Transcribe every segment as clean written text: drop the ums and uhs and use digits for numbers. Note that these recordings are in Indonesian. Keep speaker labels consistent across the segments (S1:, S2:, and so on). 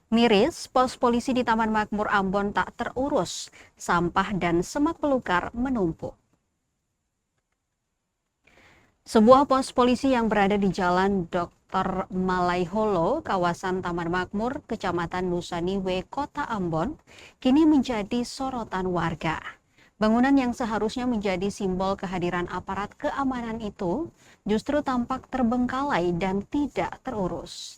S1: Miris, pos polisi di Taman Makmur Ambon tak terurus, sampah dan semak belukar menumpuk. Sebuah pos polisi yang berada di Jalan Dr. Malaiholo, kawasan Taman Makmur, Kecamatan Nusaniwe, Kota Ambon, kini menjadi sorotan warga. Bangunan yang seharusnya menjadi simbol kehadiran aparat keamanan itu justru tampak terbengkalai dan tidak terurus.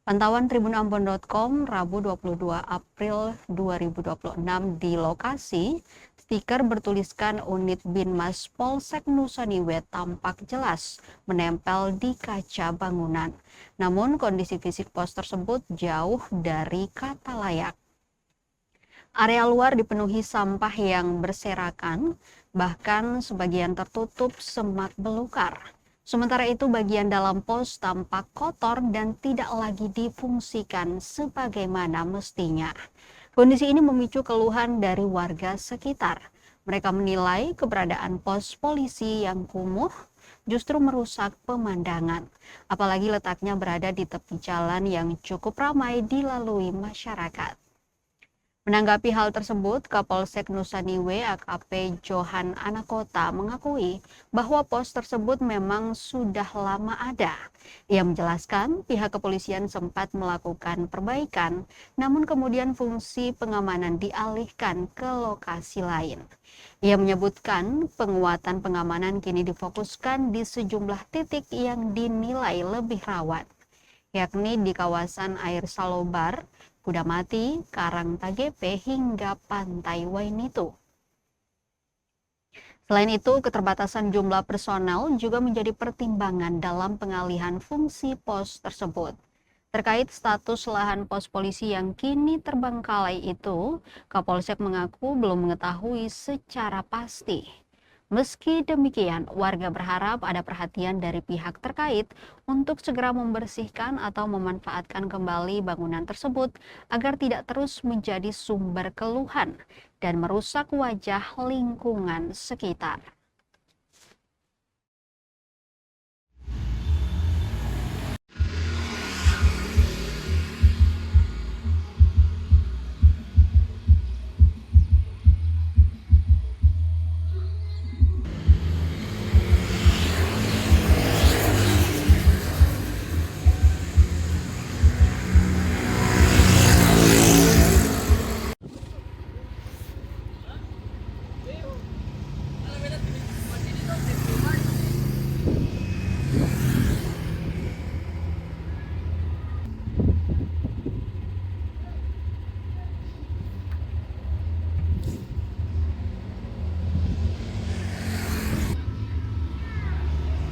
S1: Pantauan tribunambon.com Rabu 22 April 2026 di lokasi, stiker bertuliskan Unit Binmas Polsek Nusaniwe tampak jelas menempel di kaca bangunan. Namun kondisi fisik pos tersebut jauh dari kata layak. Area luar dipenuhi sampah yang berserakan, bahkan sebagian tertutup semak belukar. Sementara itu bagian dalam pos tampak kotor dan tidak lagi difungsikan sebagaimana mestinya. Kondisi ini memicu keluhan dari warga sekitar. Mereka menilai keberadaan pos polisi yang kumuh justru merusak pemandangan. Apalagi letaknya berada di tepi jalan yang cukup ramai dilalui masyarakat. Menanggapi hal tersebut, Kapolsek Nusaniwe AKP Johan Anakota mengakui bahwa pos tersebut memang sudah lama ada. Ia menjelaskan pihak kepolisian sempat melakukan perbaikan, namun kemudian fungsi pengamanan dialihkan ke lokasi lain. Ia menyebutkan penguatan pengamanan kini difokuskan di sejumlah titik yang dinilai lebih rawan, yakni di kawasan Air Salobar, Kudamati, Karang Tagepe, hingga Pantai Wainito. Selain itu, keterbatasan jumlah personel juga menjadi pertimbangan dalam pengalihan fungsi pos tersebut. Terkait status lahan pos polisi yang kini terbengkalai itu, Kapolsek mengaku belum mengetahui secara pasti. Meski demikian, warga berharap ada perhatian dari pihak terkait untuk segera membersihkan atau memanfaatkan kembali bangunan tersebut agar tidak terus menjadi sumber keluhan dan merusak wajah lingkungan sekitar.